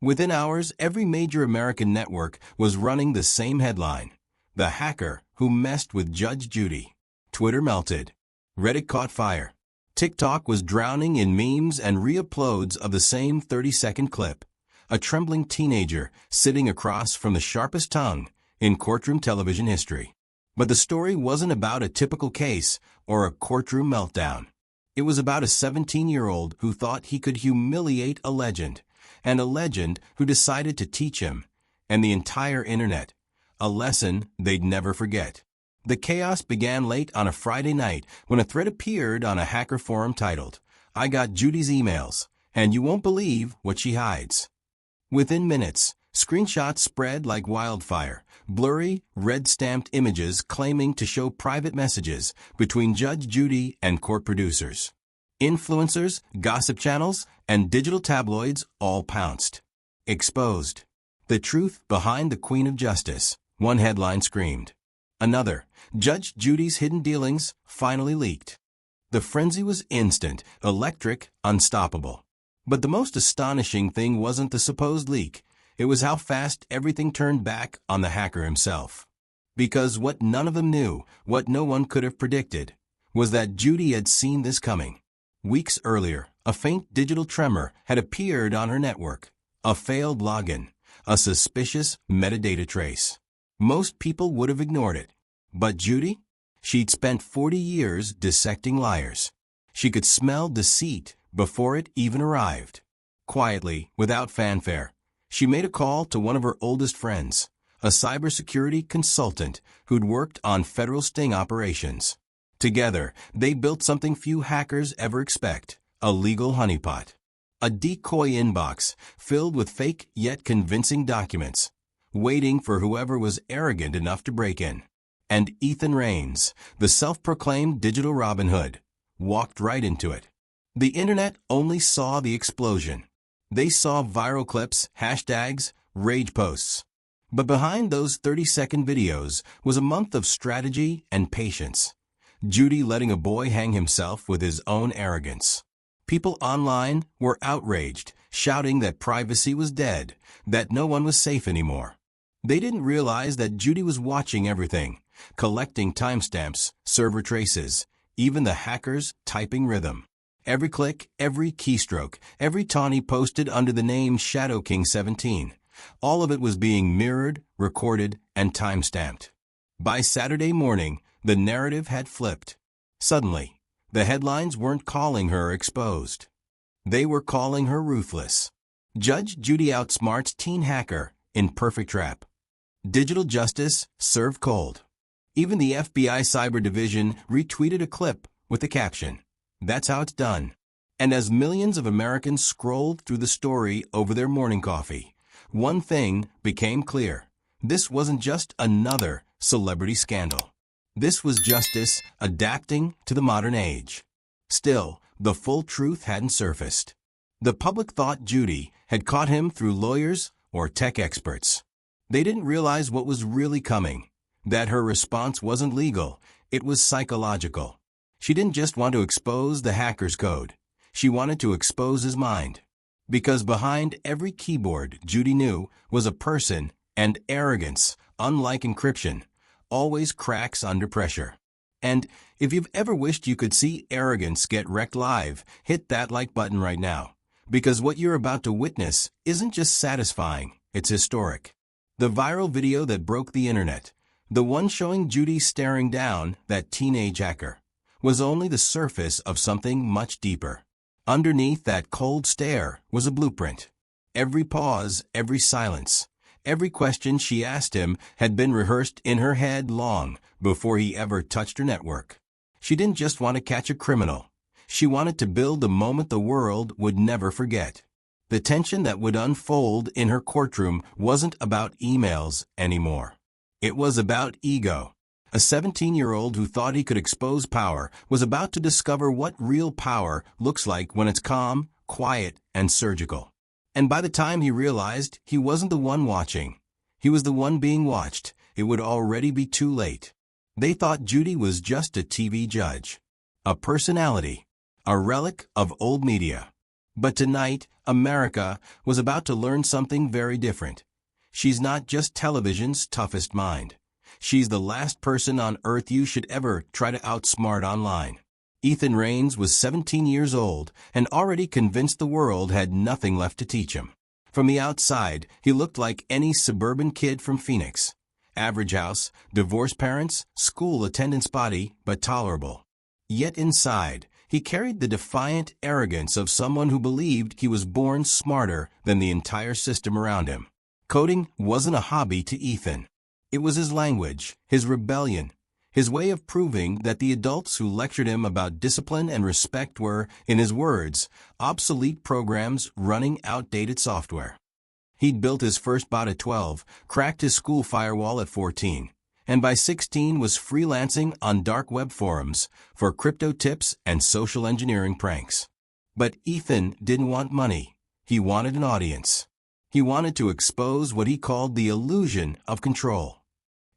Within hours, every major American network was running the same headline: "The hacker who messed with Judge Judy." Twitter melted. Reddit caught fire. TikTok was drowning in memes and re-uploads of the same 30-second clip. A trembling teenager sitting across from the sharpest tongue in courtroom television history. But the story wasn't about a typical case or a courtroom meltdown. It was about a 17-year-old who thought he could humiliate a legend, and a legend who decided to teach him, and the entire internet, a lesson they'd never forget. The chaos began late on a Friday night when a thread appeared on a hacker forum titled, "I got Judy's emails, and you won't believe what she hides." Within minutes, screenshots spread like wildfire, blurry, red-stamped images claiming to show private messages between Judge Judy and court producers. Influencers, gossip channels, and digital tabloids all pounced. Exposed. The truth behind the Queen of Justice, one headline screamed. Another, Judge Judy's hidden dealings, finally leaked. The frenzy was instant, electric, unstoppable. But the most astonishing thing wasn't the supposed leak. It was how fast everything turned back on the hacker himself. Because what none of them knew, what no one could have predicted, was that Judy had seen this coming. Weeks earlier, a faint digital tremor had appeared on her network. A failed login. A suspicious metadata trace. Most people would have ignored it. But Judy? She'd spent 40 years dissecting liars. She could smell deceit before it even arrived. Quietly, without fanfare, she made a call to one of her oldest friends, a cybersecurity consultant who'd worked on federal sting operations. Together, they built something few hackers ever expect, a legal honeypot. A decoy inbox filled with fake yet convincing documents, waiting for whoever was arrogant enough to break in. And Ethan Rains, the self-proclaimed digital Robin Hood, walked right into it. The internet only saw the explosion. They saw viral clips, hashtags, rage posts. But behind those 30-second videos was a month of strategy and patience. Judy letting a boy hang himself with his own arrogance. People online were outraged, shouting that privacy was dead, that no one was safe anymore. They didn't realize that Judy was watching everything, collecting timestamps, server traces, even the hacker's typing rhythm. Every click, every keystroke, every taunt he posted under the name Shadow King 17. All of it was being mirrored, recorded, and timestamped. By Saturday morning, the narrative had flipped. Suddenly, the headlines weren't calling her exposed. They were calling her ruthless. Judge Judy outsmarts teen hacker in perfect trap. Digital justice served cold. Even the FBI Cyber Division retweeted a clip with the caption, "That's how it's done." And as millions of Americans scrolled through the story over their morning coffee, one thing became clear. This wasn't just another celebrity scandal. This was justice adapting to the modern age. Still, the full truth hadn't surfaced. The public thought Judy had caught him through lawyers or tech experts. They didn't realize what was really coming, that her response wasn't legal, it was psychological. She didn't just want to expose the hacker's code. She wanted to expose his mind. Because behind every keyboard, Judy knew, was a person, and arrogance, unlike encryption, always cracks under pressure. And if you've ever wished you could see arrogance get wrecked live, hit that like button right now. Because what you're about to witness isn't just satisfying, it's historic. The viral video that broke the internet, the one showing Judy staring down that teenage hacker, was only the surface of something much deeper. Underneath that cold stare was a blueprint. Every pause, every silence, every question she asked him had been rehearsed in her head long before he ever touched her network. She didn't just want to catch a criminal. She wanted to build a moment the world would never forget. The tension that would unfold in her courtroom wasn't about emails anymore. It was about ego. A 17-year-old who thought he could expose power was about to discover what real power looks like when it's calm, quiet, and surgical. And by the time he realized he wasn't the one watching, he was the one being watched, it would already be too late. They thought Judy was just a TV judge, a personality, a relic of old media. But tonight, America was about to learn something very different. She's not just television's toughest mind. She's the last person on earth you should ever try to outsmart online. Ethan Raines was 17 years old and already convinced the world had nothing left to teach him. From the outside, he looked like any suburban kid from Phoenix. Average house, divorced parents, school attendance spotty, but tolerable. Yet inside, he carried the defiant arrogance of someone who believed he was born smarter than the entire system around him. Coding wasn't a hobby to Ethan. It was his language, his rebellion, his way of proving that the adults who lectured him about discipline and respect were, in his words, obsolete programs running outdated software. He'd built his first bot at 12, cracked his school firewall at 14, and by 16 was freelancing on dark web forums for crypto tips and social engineering pranks. But Ethan didn't want money. He wanted an audience. He wanted to expose what he called the illusion of control.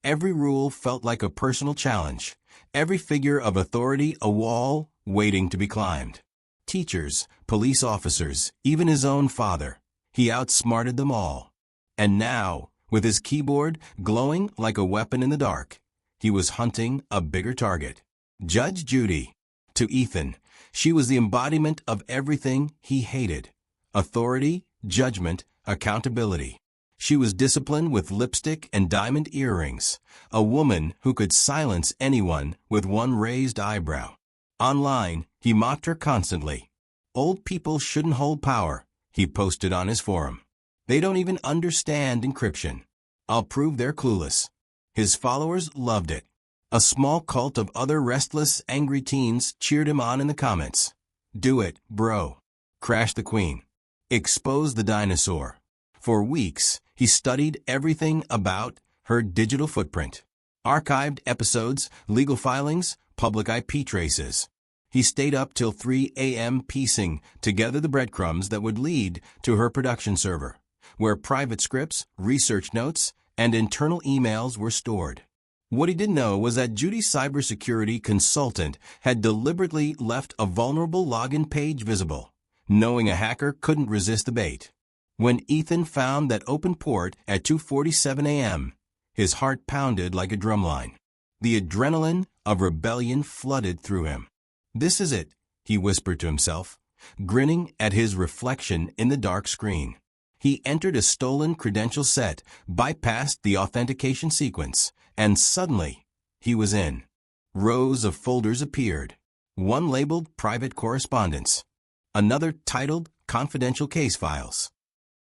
Every rule felt like a personal challenge, every figure of authority a wall waiting to be climbed. Teachers, police officers, even his own father. He outsmarted them all. And now, with his keyboard glowing like a weapon in the dark, he was hunting a bigger target. Judge Judy. To Ethan, she was the embodiment of everything he hated. Authority, judgment, accountability. She was disciplined with lipstick and diamond earrings, a woman who could silence anyone with one raised eyebrow. Online, he mocked her constantly. Old people shouldn't hold power, he posted on his forum. They don't even understand encryption. I'll prove they're clueless. His followers loved it. A small cult of other restless, angry teens cheered him on in the comments. Do it, bro. Crash the queen. Expose the dinosaur. For weeks, he studied everything about her digital footprint. Archived episodes, legal filings, public IP traces. He stayed up till 3 a.m. piecing together the breadcrumbs that would lead to her production server, where private scripts, research notes, and internal emails were stored. What he didn't know was that Judy's cybersecurity consultant had deliberately left a vulnerable login page visible, knowing a hacker couldn't resist the bait. When Ethan found that open port at 2:47 a.m., his heart pounded like a drumline. The adrenaline of rebellion flooded through him. This is it, he whispered to himself, grinning at his reflection in the dark screen. He entered a stolen credential set, bypassed the authentication sequence, and suddenly, he was in. Rows of folders appeared. One labeled Private Correspondence, another titled Confidential Case Files.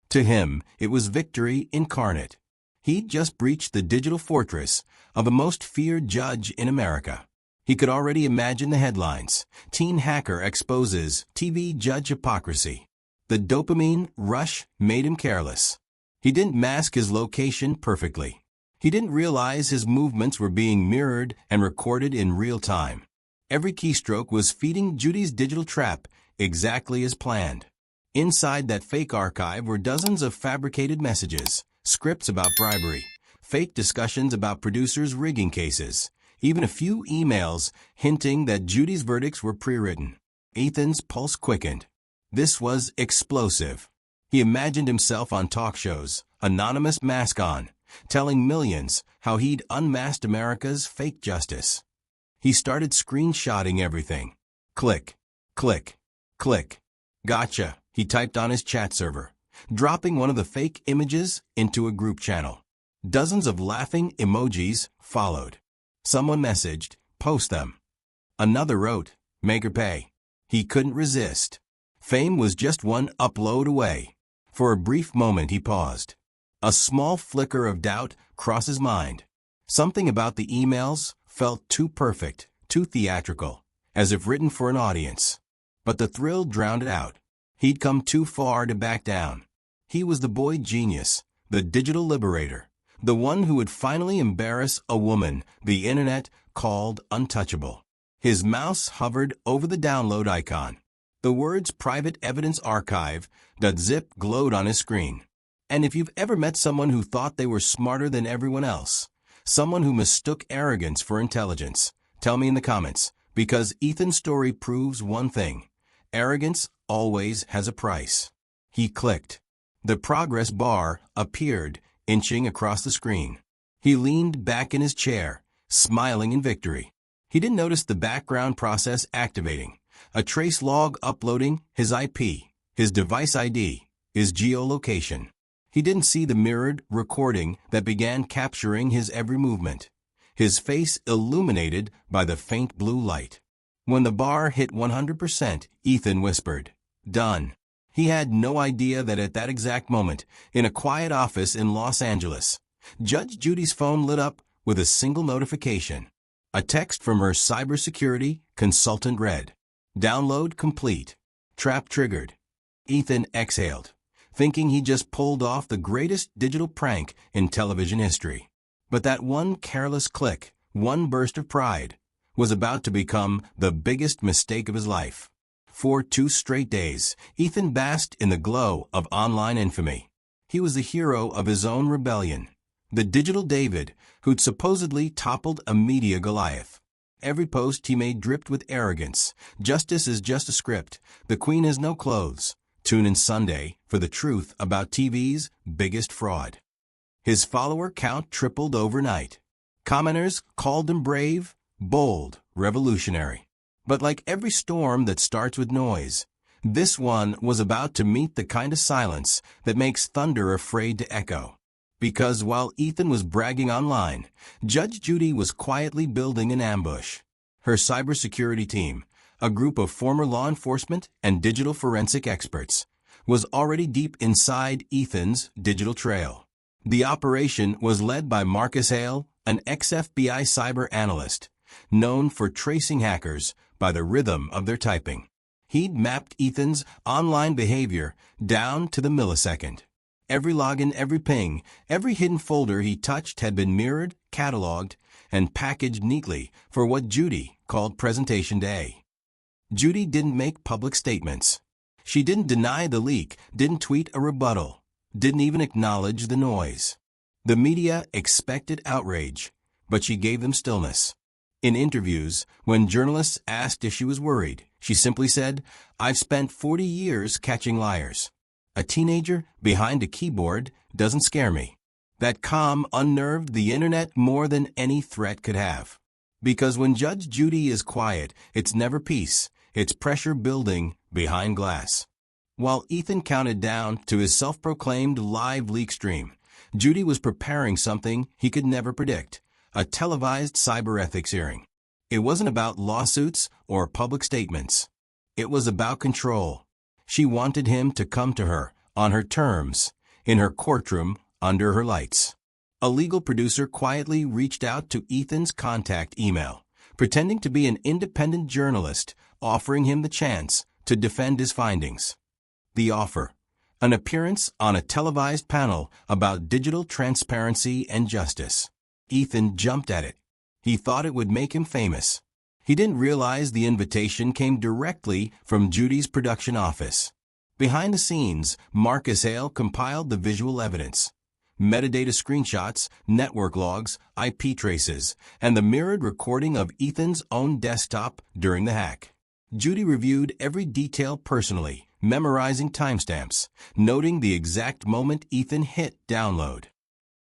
To him, it was victory incarnate. He'd just breached the digital fortress of the most feared judge in America. He could already imagine the headlines. Teen hacker exposes TV judge hypocrisy. The dopamine rush made him careless. He didn't mask his location perfectly. He didn't realize his movements were being mirrored and recorded in real time. Every keystroke was feeding Judy's digital trap exactly as planned. Inside that fake archive were dozens of fabricated messages, scripts about bribery, fake discussions about producers' rigging cases, even a few emails hinting that Judy's verdicts were pre-written. Ethan's pulse quickened. This was explosive. He imagined himself on talk shows, anonymous mask on, telling millions how he'd unmasked America's fake justice. He started screenshotting everything. Click, click, click. Gotcha, he typed on his chat server, dropping one of the fake images into a group channel. Dozens of laughing emojis followed. Someone messaged, post them. Another wrote, make her pay. He couldn't resist. Fame was just one upload away. For a brief moment he paused. A small flicker of doubt crossed his mind. Something about the emails felt too perfect, too theatrical, as if written for an audience. But the thrill drowned it out. He'd come too far to back down. He was the boy genius, the digital liberator, the one who would finally embarrass a woman the internet called untouchable. His mouse hovered over the download icon. The words Private Evidence Archive.zip glowed on his screen. And if you've ever met someone who thought they were smarter than everyone else, someone who mistook arrogance for intelligence, tell me in the comments, because Ethan's story proves one thing. Arrogance always has a price. He clicked. The progress bar appeared, inching across the screen. He leaned back in his chair, smiling in victory. He didn't notice the background process activating, a trace log uploading his IP, his device ID, his geolocation. He didn't see the mirrored recording that began capturing his every movement, his face illuminated by the faint blue light. When the bar hit 100%, Ethan whispered, "Done." He had no idea that at that exact moment, in a quiet office in Los Angeles, Judge Judy's phone lit up with a single notification. A text from her cybersecurity consultant read, "Download complete. Trap triggered." Ethan exhaled, thinking he just pulled off the greatest digital prank in television history. But that one careless click, one burst of pride, was about to become the biggest mistake of his life. For 2 straight days, Ethan basked in the glow of online infamy. He was the hero of his own rebellion, the digital David who'd supposedly toppled a media Goliath. Every post he made dripped with arrogance. Justice is just a script. The Queen has no clothes. Tune in Sunday for the truth about TV's biggest fraud. His follower count tripled overnight. Commenters called him brave, bold, revolutionary. But like every storm that starts with noise, this one was about to meet the kind of silence that makes thunder afraid to echo. Because while Ethan was bragging online, Judge Judy was quietly building an ambush. Her cybersecurity team, a group of former law enforcement and digital forensic experts, was already deep inside Ethan's digital trail. The operation was led by Marcus Hale, an ex-FBI cyber analyst, known for tracing hackers by the rhythm of their typing. He'd mapped Ethan's online behavior down to the millisecond. Every login, every ping, every hidden folder he touched had been mirrored, cataloged, and packaged neatly for what Judy called Presentation Day. Judy didn't make public statements. She didn't deny the leak, didn't tweet a rebuttal, didn't even acknowledge the noise. The media expected outrage, but she gave them stillness. In interviews, when journalists asked if she was worried, she simply said, "I've spent 40 years catching liars. A teenager behind a keyboard doesn't scare me." That calm unnerved the internet more than any threat could have. Because when Judge Judy is quiet, it's never peace, it's pressure building behind glass. While Ethan counted down to his self-proclaimed live leak stream, Judy was preparing something he could never predict, a televised cyber ethics hearing. It wasn't about lawsuits or public statements. It was about control. She wanted him to come to her, on her terms, in her courtroom, under her lights. A legal producer quietly reached out to Ethan's contact email, pretending to be an independent journalist, offering him the chance to defend his findings. The offer: an appearance on a televised panel about digital transparency and justice. Ethan jumped at it. He thought it would make him famous. He didn't realize the invitation came directly from Judy's production office. Behind the scenes, Marcus Hale compiled the visual evidence. Metadata screenshots, network logs, IP traces, and the mirrored recording of Ethan's own desktop during the hack. Judy reviewed every detail personally, memorizing timestamps, noting the exact moment Ethan hit download.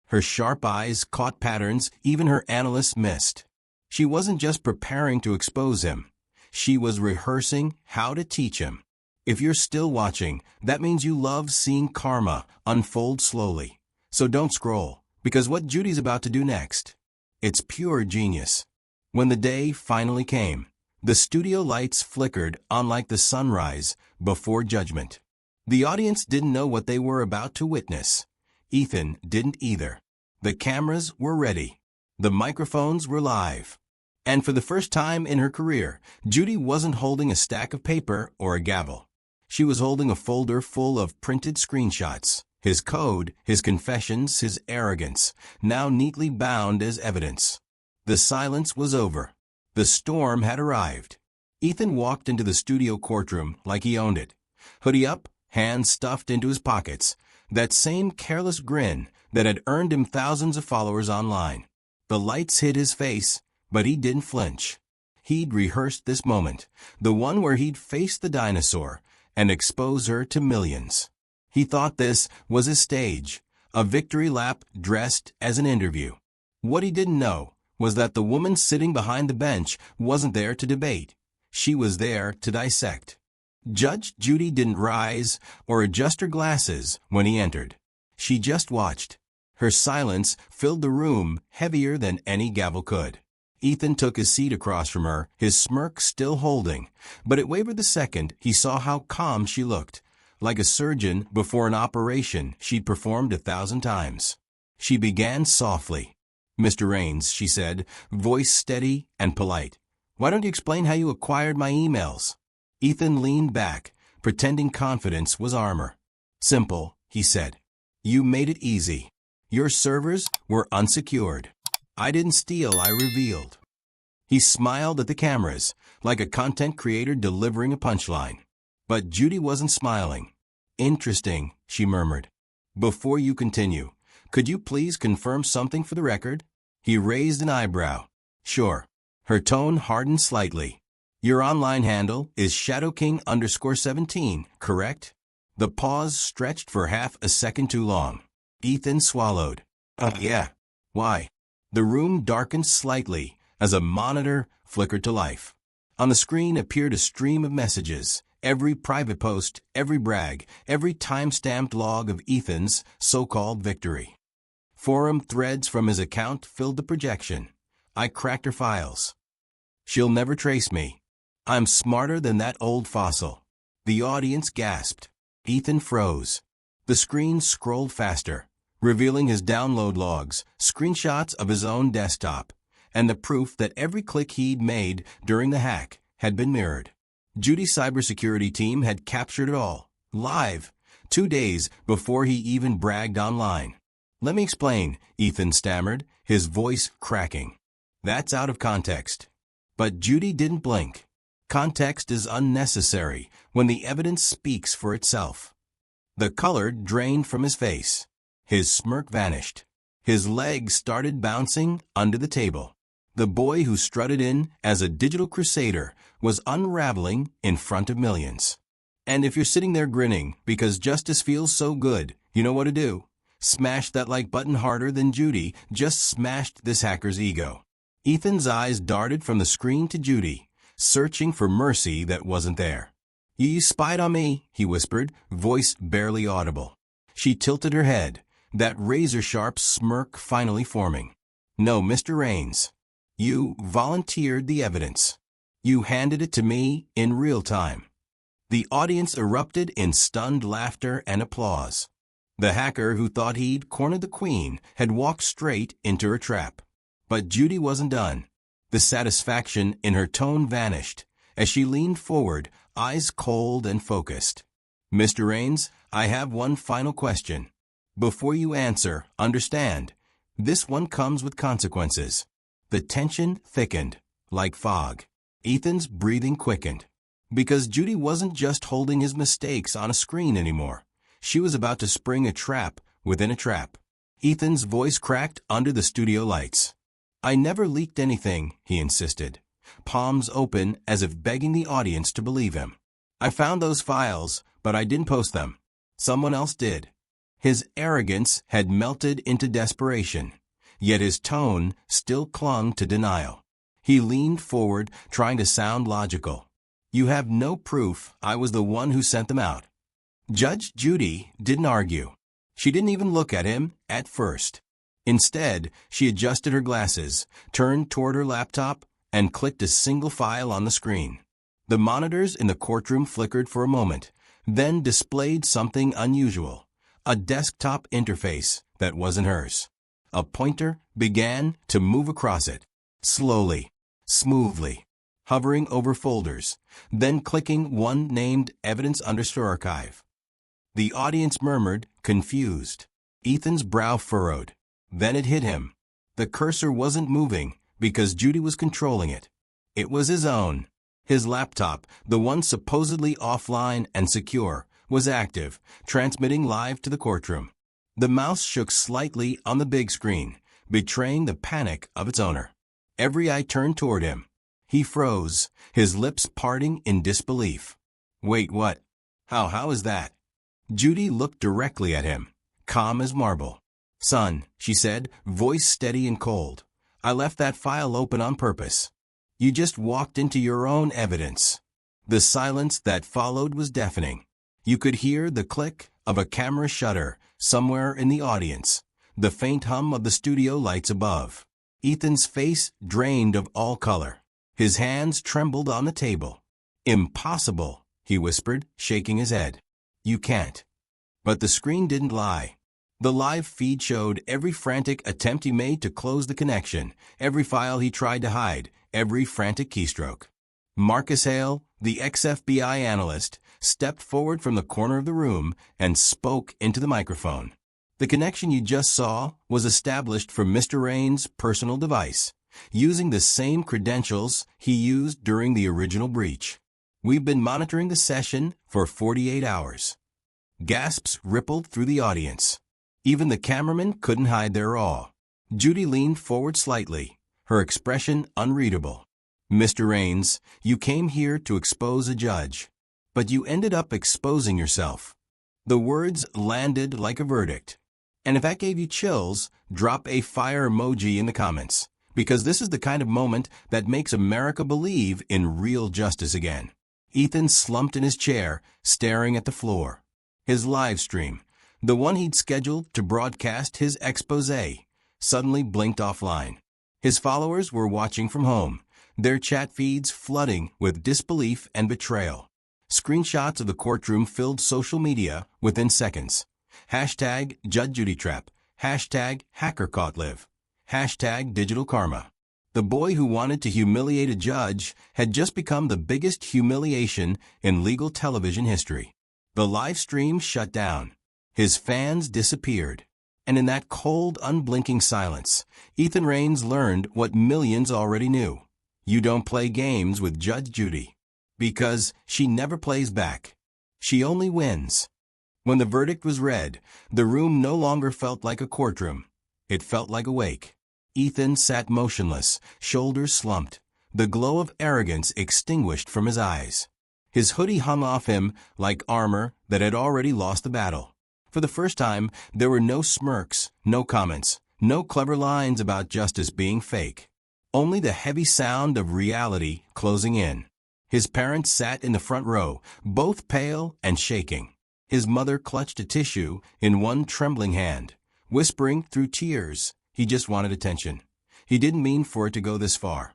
Her sharp eyes caught patterns even her analysts missed. She wasn't just preparing to expose him. She was rehearsing how to teach him. If you're still watching, that means you love seeing karma unfold slowly. So don't scroll, because what Judy's about to do next, it's pure genius. When the day finally came, the studio lights flickered on like the sunrise before judgment. The audience didn't know what they were about to witness. Ethan didn't either. The cameras were ready. The microphones were live. And for the first time in her career, Judy wasn't holding a stack of paper or a gavel. She was holding a folder full of printed screenshots, his code, his confessions, his arrogance, now neatly bound as evidence. The silence was over. The storm had arrived. Ethan walked into the studio courtroom like he owned it. Hoodie up, hands stuffed into his pockets, that same careless grin that had earned him thousands of followers online. The lights hid his face, but he didn't flinch. He'd rehearsed this moment, the one where he'd face the dinosaur, and expose her to millions. He thought this was his stage, a victory lap dressed as an interview. What he didn't know was that the woman sitting behind the bench wasn't there to debate. She was there to dissect. Judge Judy didn't rise or adjust her glasses when he entered. She just watched. Her silence filled the room heavier than any gavel could. Ethan took his seat across from her, his smirk still holding, but it wavered the second he saw how calm she looked, like a surgeon before an operation she'd performed 1,000 times. She began softly. "Mr. Rains," she said, voice steady and polite, "why don't you explain how you acquired my emails?" Ethan leaned back, pretending confidence was armor. "Simple," he said. "You made it easy. Your servers were unsecured. I didn't steal, I revealed." He smiled at the cameras, like a content creator delivering a punchline. But Judy wasn't smiling. "Interesting," she murmured. "Before you continue, could you please confirm something for the record?" He raised an eyebrow. "Sure." Her tone hardened slightly. "Your online handle is ShadowKing_17, correct?" The pause stretched for half a second too long. Ethan swallowed. Yeah. Why?" The room darkened slightly as a monitor flickered to life. On the screen appeared a stream of messages, every private post, every brag, every time-stamped log of Ethan's so-called victory. Forum threads from his account filled the projection. "I cracked her files. She'll never trace me. I'm smarter than that old fossil." The audience gasped. Ethan froze. The screen scrolled faster, revealing his download logs, screenshots of his own desktop, and the proof that every click he'd made during the hack had been mirrored. Judy's cybersecurity team had captured it all, live, 2 days before he even bragged online. "Let me explain," Ethan stammered, his voice cracking. "That's out of context." But Judy didn't blink. Context is unnecessary when the evidence speaks for itself. The color drained from his face. His smirk vanished. His legs started bouncing under the table. The boy who strutted in as a digital crusader was unraveling in front of millions. And if you're sitting there grinning because justice feels so good, you know what to do. Smash that like button harder than Judy just smashed this hacker's ego. Ethan's eyes darted from the screen to Judy, searching for mercy that wasn't there. "You spied on me," he whispered, voice barely audible. She tilted her head, that razor-sharp smirk finally forming. "No, Mr. Rains. You volunteered the evidence. You handed it to me in real time." The audience erupted in stunned laughter and applause. The hacker who thought he'd cornered the queen had walked straight into her trap. But Judy wasn't done. The satisfaction in her tone vanished as she leaned forward, eyes cold and focused. "Mr. Rains, I have one final question. Before you answer, understand, this one comes with consequences." The tension thickened, like fog. Ethan's breathing quickened. Because Judy wasn't just holding his mistakes on a screen anymore. She was about to spring a trap within a trap. Ethan's voice cracked under the studio lights. "I never leaked anything," he insisted, palms open as if begging the audience to believe him. "I found those files, but I didn't post them. Someone else did." His arrogance had melted into desperation, yet his tone still clung to denial. He leaned forward, trying to sound logical. "You have no proof I was the one who sent them out." Judge Judy didn't argue. She didn't even look at him at first. Instead, she adjusted her glasses, turned toward her laptop, and clicked a single file on the screen. The monitors in the courtroom flickered for a moment, then displayed something unusual, a desktop interface that wasn't hers. A pointer began to move across it, slowly, smoothly, hovering over folders, then clicking one named Evidence_Archive. The audience murmured, confused. Ethan's brow furrowed. Then it hit him. The cursor wasn't moving because Judy was controlling it. It was his own. His laptop, the one supposedly offline and secure, was active, transmitting live to the courtroom. The mouse shook slightly on the big screen, betraying the panic of its owner. Every eye turned toward him. He froze, his lips parting in disbelief. "Wait, what?" How is that? Judy looked directly at him, calm as marble. Son, she said, voice steady and cold, I left that file open on purpose. You just walked into your own evidence. The silence that followed was deafening. You could hear the click of a camera shutter somewhere in the audience, the faint hum of the studio lights above. Ethan's face drained of all color. His hands trembled on the table. Impossible, he whispered, shaking his head. You can't. But the screen didn't lie. The live feed showed every frantic attempt he made to close the connection, every file he tried to hide, every frantic keystroke. Marcus Hale, the ex-FBI analyst, stepped forward from the corner of the room and spoke into the microphone. The connection you just saw was established from Mr. Rain's personal device, using the same credentials he used during the original breach. We've been monitoring the session for 48 hours. Gasps rippled through the audience. Even the cameramen couldn't hide their awe. Judy leaned forward slightly, her expression unreadable. Mr. Rains, you came here to expose a judge, but you ended up exposing yourself. The words landed like a verdict. And if that gave you chills, drop a fire emoji in the comments, because this is the kind of moment that makes America believe in real justice again. Ethan slumped in his chair, staring at the floor. His live stream, the one he'd scheduled to broadcast his exposé, suddenly blinked offline. His followers were watching from home, their chat feeds flooding with disbelief and betrayal. Screenshots of the courtroom filled social media within seconds. Hashtag JudgeJudyTrap, hashtag HackerCaughtLive, hashtag Digital Karma. The boy who wanted to humiliate a judge had just become the biggest humiliation in legal television history. The live stream shut down. His fans disappeared. And in that cold, unblinking silence, Ethan Rains learned what millions already knew. You don't play games with Judge Judy. Because she never plays back. She only wins. When the verdict was read, the room no longer felt like a courtroom. It felt like a wake. Ethan sat motionless, shoulders slumped, the glow of arrogance extinguished from his eyes. His hoodie hung off him like armor that had already lost the battle. For the first time, there were no smirks, no comments, no clever lines about justice being fake. Only the heavy sound of reality closing in. His parents sat in the front row, both pale and shaking. His mother clutched a tissue in one trembling hand, whispering through tears, he just wanted attention. He didn't mean for it to go this far.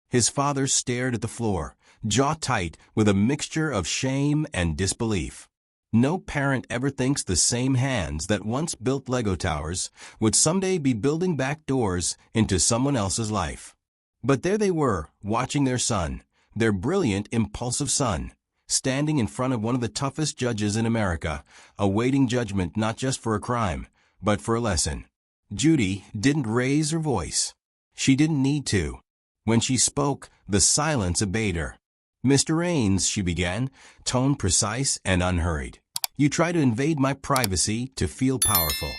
His father stared at the floor, jaw tight with a mixture of shame and disbelief. No parent ever thinks the same hands that once built Lego towers would someday be building back doors into someone else's life. But there they were, watching their son, their brilliant, impulsive son, standing in front of one of the toughest judges in America, awaiting judgment not just for a crime, but for a lesson. Judy didn't raise her voice. She didn't need to. When she spoke, the silence obeyed her. Mr. Rains, she began, tone precise and unhurried. You try to invade my privacy to feel powerful.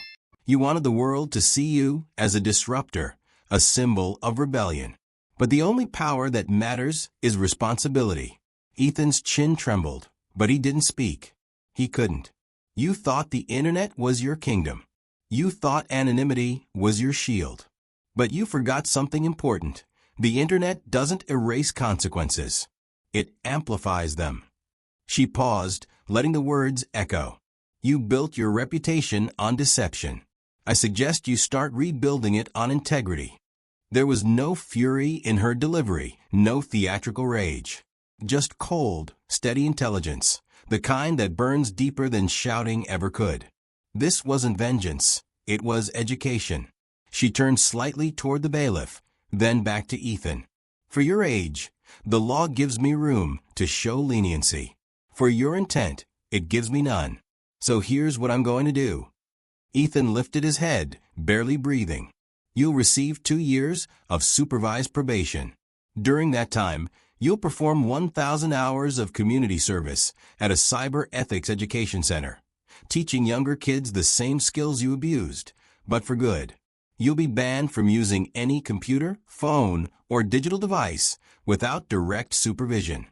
You wanted the world to see you as a disruptor, a symbol of rebellion. But the only power that matters is responsibility. Ethan's chin trembled, but he didn't speak. He couldn't. You thought the internet was your kingdom. You thought anonymity was your shield. But you forgot something important. The internet doesn't erase consequences. It amplifies them. She paused, letting the words echo. You built your reputation on deception. I suggest you start rebuilding it on integrity. There was no fury in her delivery, no theatrical rage. Just cold, steady intelligence, the kind that burns deeper than shouting ever could. This wasn't vengeance, it was education. She turned slightly toward the bailiff, then back to Ethan. For your age, the law gives me room to show leniency. For your intent, it gives me none. So here's what I'm going to do. Ethan lifted his head, barely breathing. You'll receive 2 years of supervised probation. During that time, you'll perform 1,000 hours of community service at a cyber ethics education center, teaching younger kids the same skills you abused, but for good. You'll be banned from using any computer, phone, or digital device without direct supervision.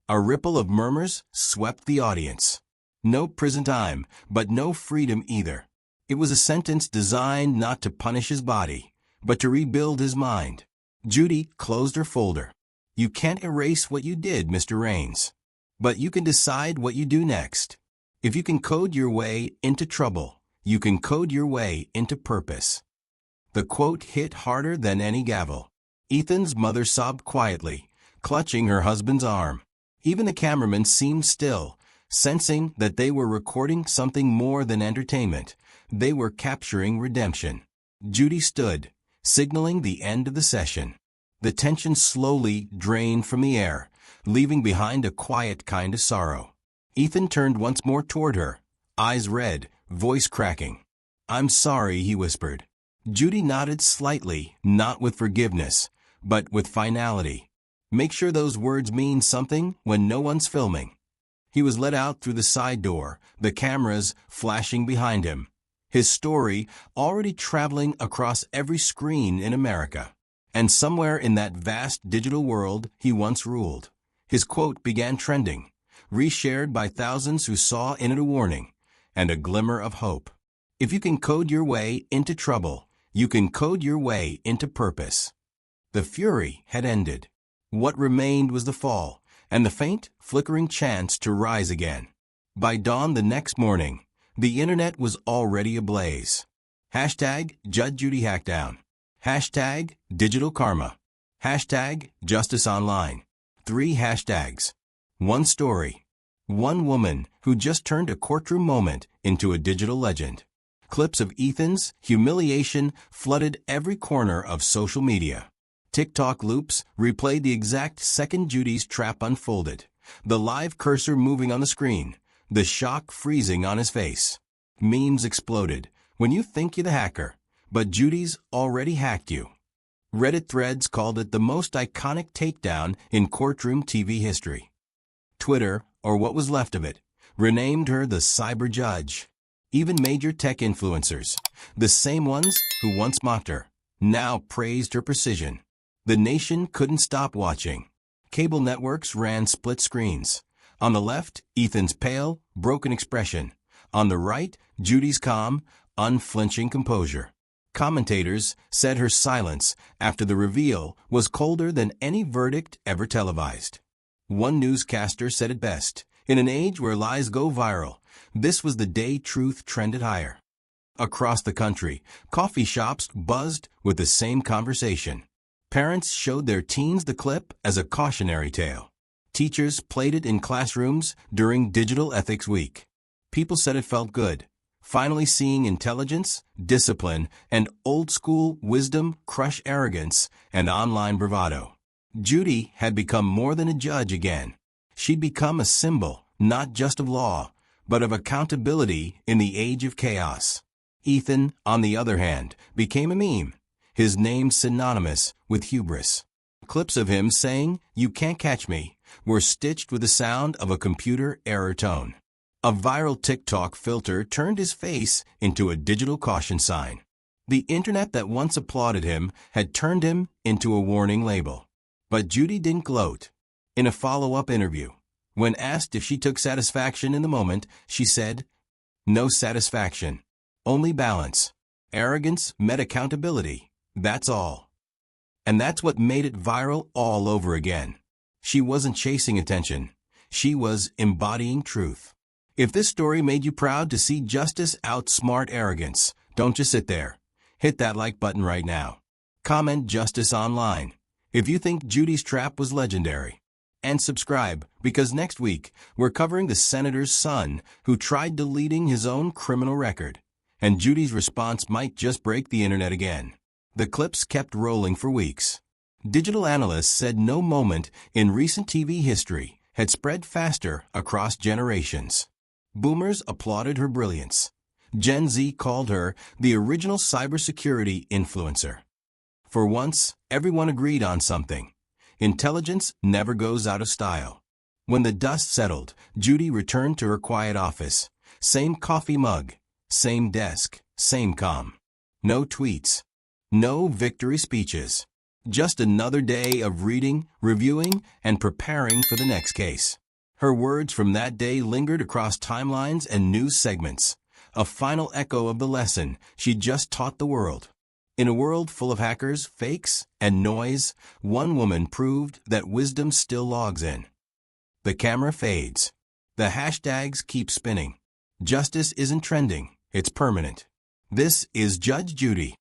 A ripple of murmurs swept the audience. No prison time, but no freedom either. It was a sentence designed not to punish his body, but to rebuild his mind. Judy closed her folder. You can't erase what you did, Mr. Raines. But you can decide what you do next. If you can code your way into trouble, you can code your way into purpose. The quote hit harder than any gavel. Ethan's mother sobbed quietly, clutching her husband's arm. Even the cameraman seemed still, sensing that they were recording something more than entertainment. They were capturing redemption. Judy stood, signaling the end of the session. The tension slowly drained from the air, leaving behind a quiet kind of sorrow. Ethan turned once more toward her, eyes red, voice cracking. "I'm sorry," he whispered. Judy nodded slightly, not with forgiveness, but with finality. Make sure those words mean something when no one's filming. He was let out through the side door, the cameras flashing behind him. His story already traveling across every screen in America. And somewhere in that vast digital world he once ruled, his quote began trending, reshared by thousands who saw in it a warning and a glimmer of hope. If you can code your way into trouble, you can code your way into purpose. The fury had ended. What remained was the fall, and the faint, flickering chance to rise again. By dawn the next morning, the internet was already ablaze. Hashtag Judge Judy Hackdown. Hashtag Digital Karma. Hashtag Justice Online. 3 hashtags. One story. One woman who just turned a courtroom moment into a digital legend. Clips of Ethan's humiliation flooded every corner of social media. TikTok loops replayed the exact second Judy's trap unfolded, the live cursor moving on the screen, the shock freezing on his face. Memes exploded. When you think you're the hacker, but Judy's already hacked you. Reddit threads called it the most iconic takedown in courtroom TV history. Twitter, or what was left of it, renamed her the cyber judge. Even major tech influencers, the same ones who once mocked her, now praised her precision. The nation couldn't stop watching. Cable networks ran split screens. On the left, Ethan's pale, broken expression. On the right, Judy's calm, unflinching composure. Commentators said her silence after the reveal was colder than any verdict ever televised. One newscaster said it best, in an age where lies go viral, this was the day truth trended higher. Across the country, coffee shops buzzed with the same conversation. Parents showed their teens the clip as a cautionary tale. Teachers played it in classrooms during Digital Ethics Week. People said it felt good, finally seeing intelligence, discipline, and old-school wisdom crush arrogance and online bravado. Judy had become more than a judge again. She'd become a symbol, not just of law, but of accountability in the age of chaos. Ethan, on the other hand, became a meme, his name synonymous with hubris. Clips of him saying, "You can't catch me," were stitched with the sound of a computer error tone. A viral TikTok filter turned his face into a digital caution sign. The internet that once applauded him had turned him into a warning label. But Judy didn't gloat. In a follow-up interview, when asked if she took satisfaction in the moment, she said, "No satisfaction. Only balance. Arrogance met accountability. That's all." And that's what made it viral all over again. She wasn't chasing attention. She was embodying truth. If this story made you proud to see justice outsmart arrogance, don't just sit there. Hit that like button right now. Comment Justice Online if you think Judy's trap was legendary. And subscribe, because next week we're covering the senator's son who tried deleting his own criminal record. And Judy's response might just break the internet again. The clips kept rolling for weeks. Digital analysts said no moment in recent TV history had spread faster across generations. Boomers applauded her brilliance. Gen Z called her the original cybersecurity influencer. For once, everyone agreed on something. Intelligence never goes out of style. When the dust settled, Judy returned to her quiet office. Same coffee mug, same desk, same calm. No tweets. No victory speeches. Just another day of reading, reviewing, and preparing for the next case. Her words from that day lingered across timelines and news segments, a final echo of the lesson she just taught the world. In a world full of hackers, fakes, and noise, one woman proved that wisdom still logs in. The camera fades. The hashtags keep spinning. Justice isn't trending, it's permanent. This is Judge Judy.